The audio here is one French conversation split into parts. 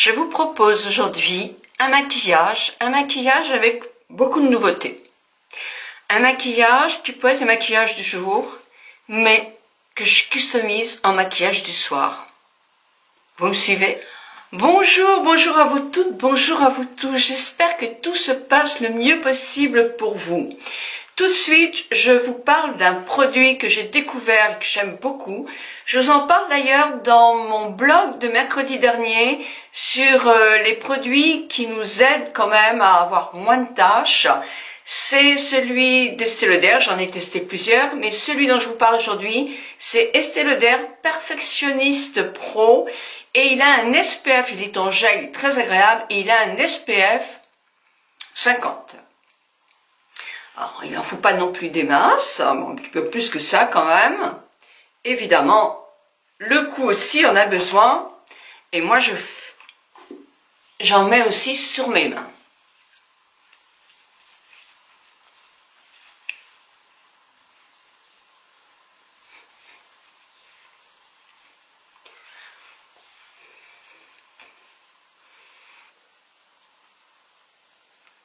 Je vous propose aujourd'hui un maquillage avec beaucoup de nouveautés. Un maquillage qui peut être le maquillage du jour, mais que je customise en maquillage du soir. Vous me suivez? Bonjour à vous toutes, bonjour à vous tous. J'espère que tout se passe le mieux possible pour vous. Tout de suite, je vous parle d'un produit que j'ai découvert et que j'aime beaucoup. Je vous en parle d'ailleurs dans mon blog de mercredi dernier sur les produits qui nous aident quand même à avoir moins de tâches. C'est celui d'Estée Lauder, j'en ai testé plusieurs, mais celui dont je vous parle aujourd'hui, c'est Estée Lauder Perfectionniste Pro. Et il a un SPF, il est en gel, il est très agréable, et il a un SPF 50. Alors, il n'en faut pas non plus des masses, un petit peu plus que ça quand même. Évidemment, le cou aussi en a besoin. Et moi, j'en mets aussi sur mes mains.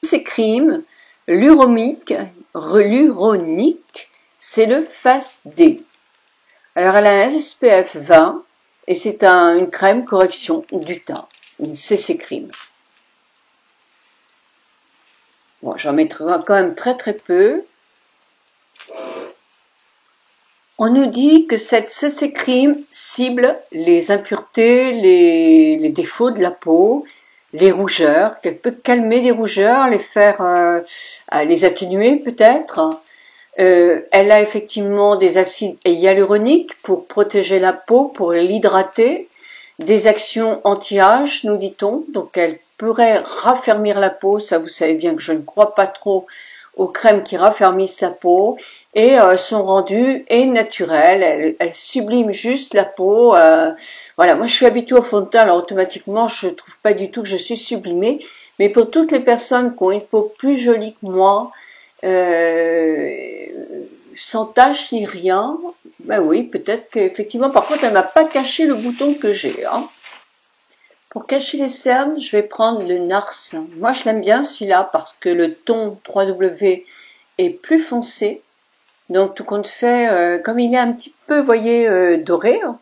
Ces crimes, l'uronique, c'est le Face D. Alors elle a un SPF 20 et c'est une crème correction du teint, une CC Cream. Bon, j'en mettrai quand même très peu. On nous dit que cette CC Cream cible les impuretés, les défauts de la peau, les rougeurs, qu'elle peut calmer les rougeurs, les faire, les atténuer peut-être. Elle a effectivement des acides hyaluroniques pour protéger la peau, pour l'hydrater, des actions anti-âge, nous dit-on, donc elle pourrait raffermir la peau, ça vous savez bien que je ne crois pas trop aux crèmes qui raffermissent la peau, et son rendu est naturel, elle sublime juste la peau. Voilà, moi je suis habituée au fond de teint, alors automatiquement je trouve pas du tout que je suis sublimée, mais pour toutes les personnes qui ont une peau plus jolie que moi, sans tache ni rien, ben oui, peut-être qu'effectivement, par contre elle m'a pas caché le bouton que j'ai, hein. Pour cacher les cernes, je vais prendre le Nars. Moi, je l'aime bien celui-là parce que le ton 3W est plus foncé. Donc, tout compte fait, comme il est un petit peu, vous voyez, doré, hein,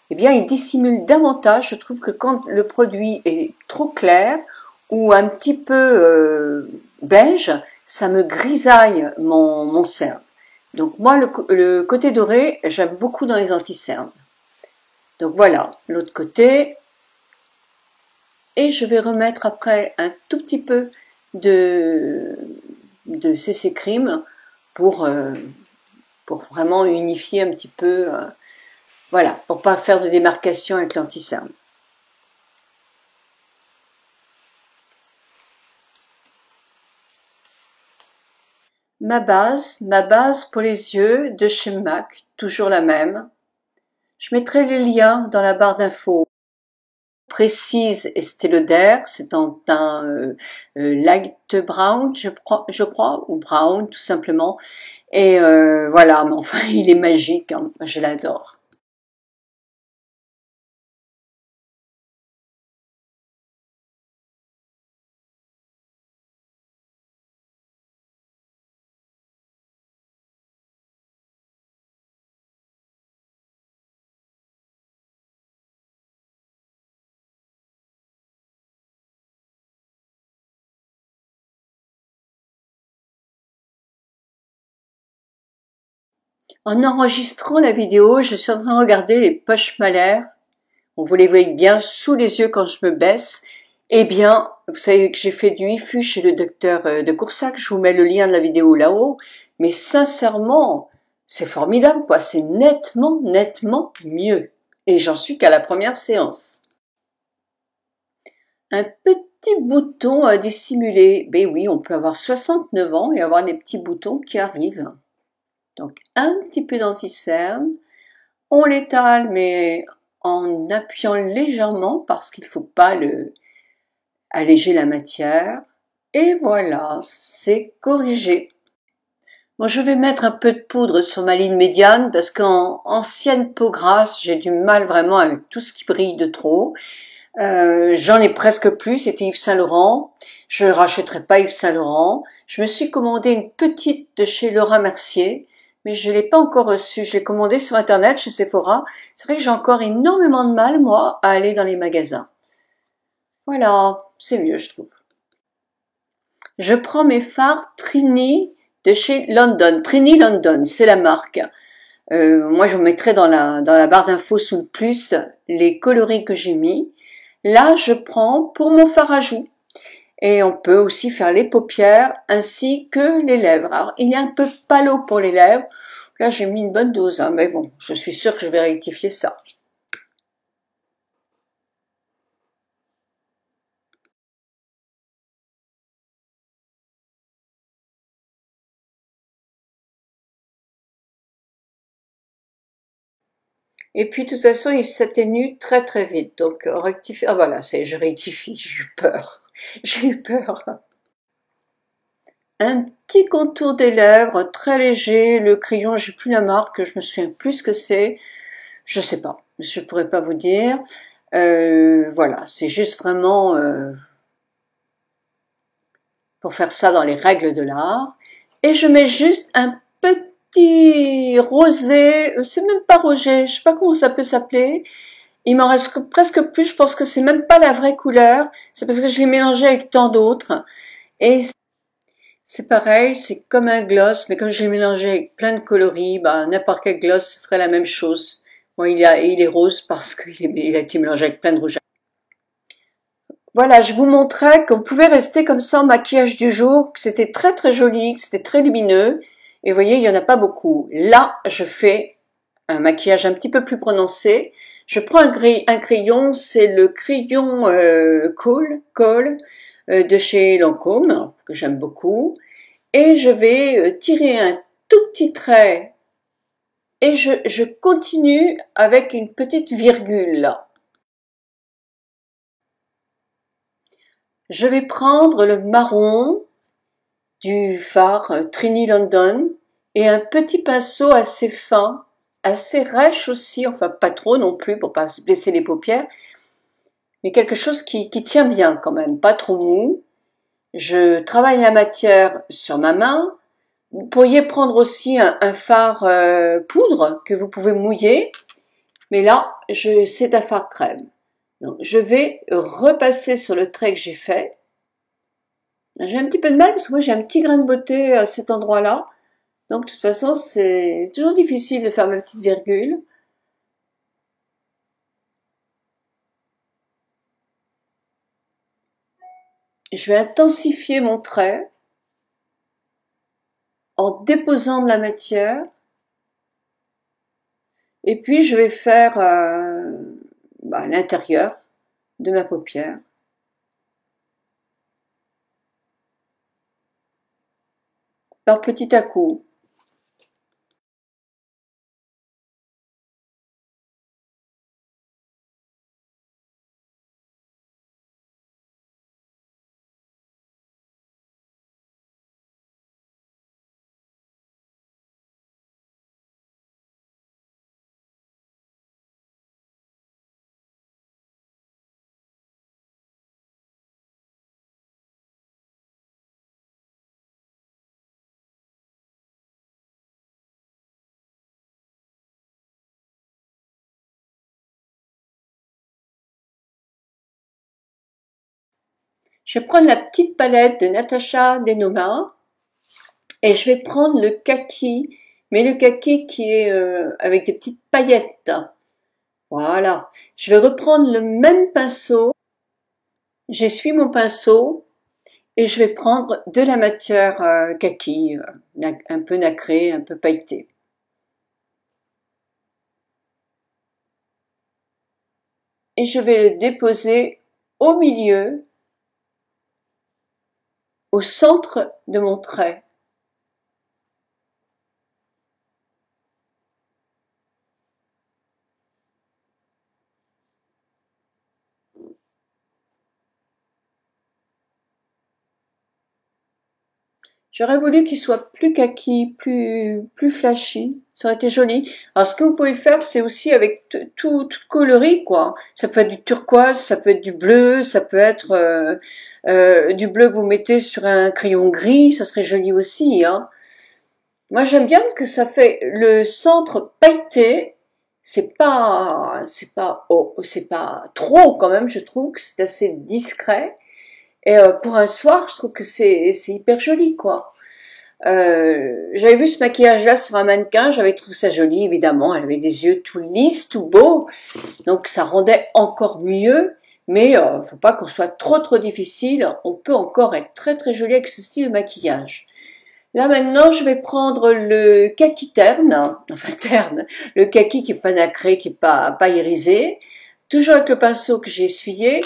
eh bien, il dissimule davantage. Je trouve que quand le produit est trop clair ou un petit peu beige, ça me grisaille mon cerne. Donc, moi, le côté doré, j'aime beaucoup dans les anti-cernes. Donc, voilà, l'autre côté. Et je vais remettre après un tout petit peu de CC Cream pour vraiment unifier un petit peu, voilà, pour pas faire de démarcation avec l'anti-cerne. Ma base pour les yeux de chez MAC, toujours la même. Je mettrai les liens dans la barre d'infos. Précise Estée Lauder, c'est en teint light brown, je crois, ou brown tout simplement. Et voilà, mais enfin il est magique, hein, je l'adore. En enregistrant la vidéo, je suis en train de regarder les poches malaires. Vous les voyez bien sous les yeux quand je me baisse. Eh bien, vous savez que j'ai fait du IFU chez le docteur de Coursac. Je vous mets le lien de la vidéo là-haut. Mais sincèrement, c'est formidable, quoi. C'est nettement mieux. Et j'en suis qu'à la première séance. Un petit bouton à dissimuler. Ben oui, on peut avoir 69 ans et avoir des petits boutons qui arrivent. Donc, un petit peu d'anti-cerne. On l'étale, mais en appuyant légèrement parce qu'il ne faut pas alléger la matière. Et voilà, c'est corrigé. Bon, je vais mettre un peu de poudre sur ma ligne médiane parce qu'en ancienne peau grasse, j'ai du mal vraiment avec tout ce qui brille de trop. J'en ai presque plus, c'était Yves Saint Laurent. Je ne rachèterai pas Yves Saint Laurent. Je me suis commandé une petite de chez Laura Mercier, mais je l'ai pas encore reçue. Je l'ai commandée sur Internet chez Sephora. C'est vrai que j'ai encore énormément de mal, moi, à aller dans les magasins. Voilà, c'est mieux, je trouve. Je prends mes fards Trini de chez London. Trini London, c'est la marque. Moi, je vous mettrai dans la barre d'infos sous le plus les coloris que j'ai mis. Là, je prends pour mon fard à joues. Et on peut aussi faire les paupières ainsi que les lèvres. Alors, il est un peu palo pour les lèvres. Là, j'ai mis une bonne dose, hein, mais bon, je suis sûre que je vais rectifier ça. Et puis, de toute façon, il s'atténue très très vite. Donc, rectifier. Ah voilà, je rectifie, j'ai eu peur. J'ai eu peur. Un petit contour des lèvres, très léger. Le crayon, j'ai plus la marque, je me souviens plus ce que c'est. Je sais pas, je pourrais pas vous dire. Voilà, c'est juste vraiment pour faire ça dans les règles de l'art. Et je mets juste un petit rosé, c'est même pas rosé, je sais pas comment ça peut s'appeler. Il m'en reste presque plus, je pense que c'est même pas la vraie couleur, c'est parce que je l'ai mélangé avec tant d'autres. Et c'est pareil, c'est comme un gloss, mais comme je l'ai mélangé avec plein de coloris, bah, n'importe quel gloss ferait la même chose. Bon, il est rose parce qu'il a été mélangé avec plein de rouge. Voilà, je vous montrais qu'on pouvait rester comme ça en maquillage du jour, que c'était très très joli, que c'était très lumineux. Et vous voyez, il n'y en a pas beaucoup. Là, je fais un maquillage un petit peu plus prononcé. Je prends un crayon, c'est le crayon Kohl de chez Lancôme, que j'aime beaucoup. Et je vais tirer un tout petit trait et je continue avec une petite virgule là. Je vais prendre le marron du fard Trini London et un petit pinceau assez fin, assez rêche aussi, enfin pas trop non plus pour pas se blesser les paupières, mais quelque chose qui tient bien quand même, pas trop mou. Je travaille la matière sur ma main. Vous pourriez prendre aussi un fard poudre que vous pouvez mouiller, mais là, c'est un fard crème. Donc, je vais repasser sur le trait que j'ai fait. J'ai un petit peu de mal parce que moi j'ai un petit grain de beauté à cet endroit-là. Donc de toute façon c'est toujours difficile de faire ma petite virgule. Je vais intensifier mon trait en déposant de la matière. Et puis je vais faire l'intérieur de ma paupière. Par petit à coup. Je vais prendre la petite palette de Natasha Denona et je vais prendre le kaki, mais le kaki qui est avec des petites paillettes. Voilà. Je vais reprendre le même pinceau. J'essuie mon pinceau et je vais prendre de la matière kaki, un peu nacrée, un peu pailletée. Et je vais le déposer au milieu, au centre de mon trait. J'aurais voulu qu'il soit plus kaki, plus flashy. Ça aurait été joli. Alors, ce que vous pouvez faire, c'est aussi avec tout coloris, quoi. Ça peut être du turquoise, ça peut être du bleu, ça peut être du bleu que vous mettez sur un crayon gris. Ça serait joli aussi, hein. Moi, j'aime bien que ça fait le centre pailleté. C'est pas trop quand même. Je trouve que c'est assez discret. Et pour un soir, je trouve que c'est hyper joli, quoi. J'avais vu ce maquillage-là sur un mannequin, j'avais trouvé ça joli, évidemment. Elle avait des yeux tout lisses, tout beaux, donc ça rendait encore mieux. Mais faut pas qu'on soit trop difficile. On peut encore être très joli avec ce style de maquillage. Là maintenant, je vais prendre le kaki terne, enfin terne, le kaki qui est pas nacré, qui est pas irisé, toujours avec le pinceau que j'ai essuyé,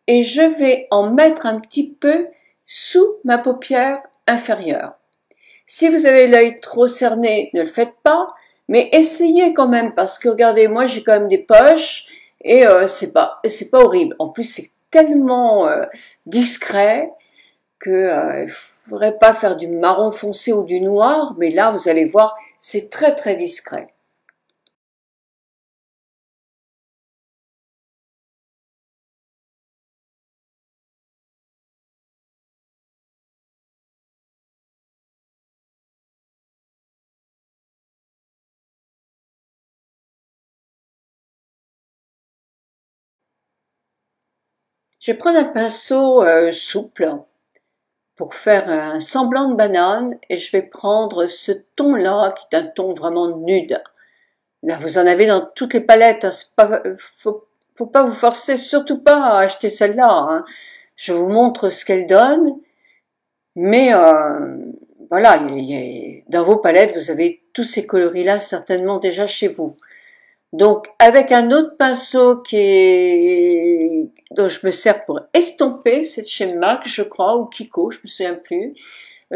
et je vais en mettre un petit peu sous ma paupière inférieure. Si vous avez l'œil trop cerné, ne le faites pas, mais essayez quand même, parce que regardez, moi j'ai quand même des poches, et c'est pas horrible. En plus, c'est tellement discret que il faudrait pas faire du marron foncé ou du noir, mais là vous allez voir, c'est très discret. Je vais prendre un pinceau souple pour faire un semblant de banane et je vais prendre ce ton-là qui est un ton vraiment nude. Là vous en avez dans toutes les palettes, hein, faut pas vous forcer, surtout pas à acheter celle-là, hein. Je vous montre ce qu'elle donne, mais voilà, dans vos palettes, vous avez tous ces coloris-là certainement déjà chez vous. Donc, avec un autre pinceau dont je me sers pour estomper, c'est de chez MAC, je crois, ou Kiko, je me souviens plus.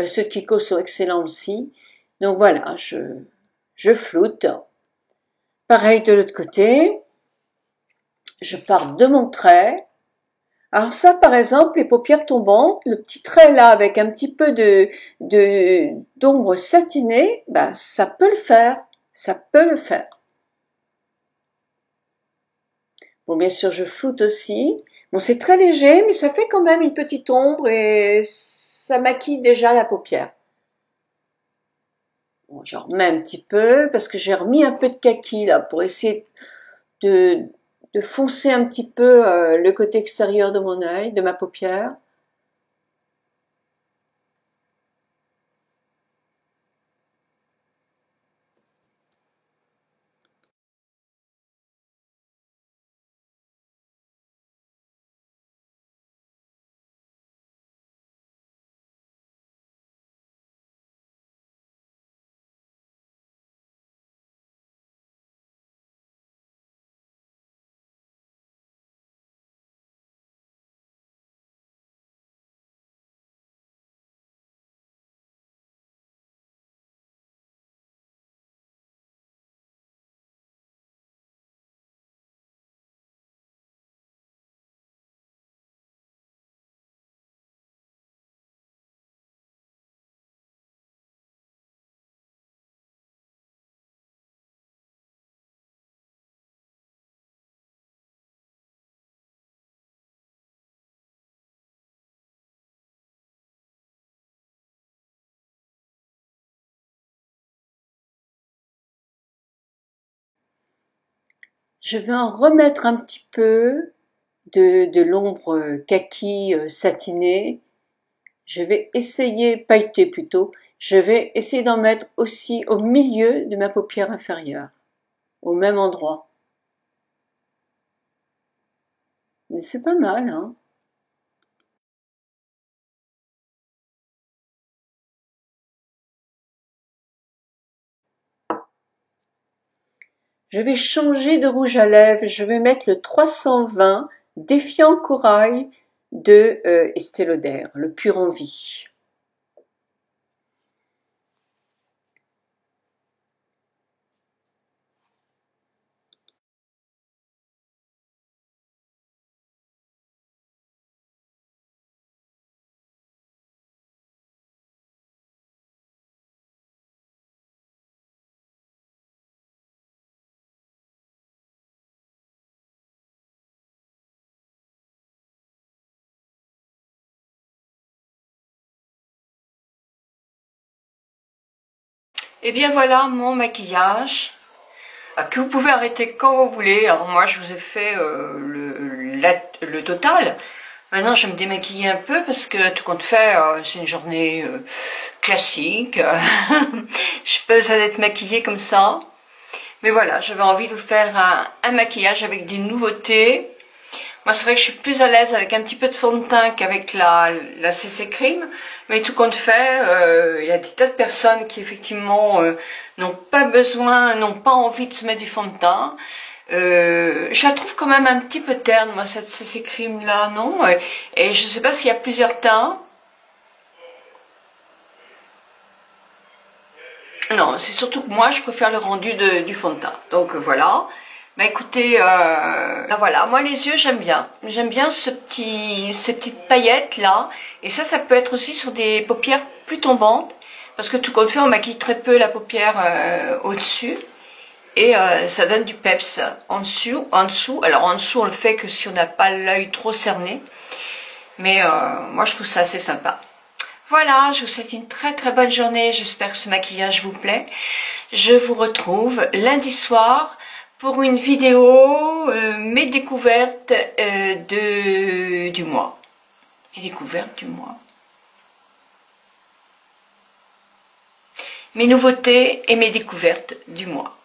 Ceux de Kiko sont excellents aussi. Donc voilà, je floute. Pareil de l'autre côté. Je pars de mon trait. Alors ça, par exemple, les paupières tombantes, le petit trait là avec un petit peu d'ombre satinée, bah, ça peut le faire. Ça peut le faire. Bon, bien sûr, je floute aussi. Bon, c'est très léger, mais ça fait quand même une petite ombre et ça maquille déjà la paupière. Bon, j'en remets un petit peu parce que j'ai remis un peu de kaki là pour essayer de, de foncer un petit peu le côté extérieur de mon œil, de ma paupière. Je vais en remettre un petit peu de l'ombre kaki satinée. Je vais essayer, pailleté plutôt, je vais essayer d'en mettre aussi au milieu de ma paupière inférieure, au même endroit. Mais c'est pas mal, hein. Je vais changer de rouge à lèvres, je vais mettre le 320 Défiant Corail de Estée Lauder, le pur en vie. Et bien voilà mon maquillage, que vous pouvez arrêter quand vous voulez. Alors moi je vous ai fait le total. Maintenant je vais me démaquiller un peu parce que tout compte fait c'est une journée classique. Je peux besoin d'être maquillée comme ça. Mais voilà, j'avais envie de vous faire un maquillage avec des nouveautés. Moi, c'est vrai que je suis plus à l'aise avec un petit peu de fond de teint qu'avec la CC Cream. Mais tout compte fait, il y a des tas de personnes qui, effectivement, n'ont pas besoin, n'ont pas envie de se mettre du fond de teint. Je la trouve quand même un petit peu terne, moi, cette CC Cream-là, non? Et je ne sais pas s'il y a plusieurs teints. Non, c'est surtout que moi, je préfère le rendu du fond de teint. Donc, voilà. Bah écoutez, voilà, moi les yeux j'aime bien. J'aime bien ces petites paillettes là. Et ça peut être aussi sur des paupières plus tombantes. Parce que tout compte fait, on maquille très peu la paupière au-dessus. Et ça donne du peps. En dessous, alors en dessous on le fait que si on n'a pas l'œil trop cerné. Mais moi je trouve ça assez sympa. Voilà, je vous souhaite une très très bonne journée. J'espère que ce maquillage vous plaît. Je vous retrouve lundi soir pour une vidéo, mes découvertes du mois. Les découvertes du mois. Mes nouveautés et mes découvertes du mois.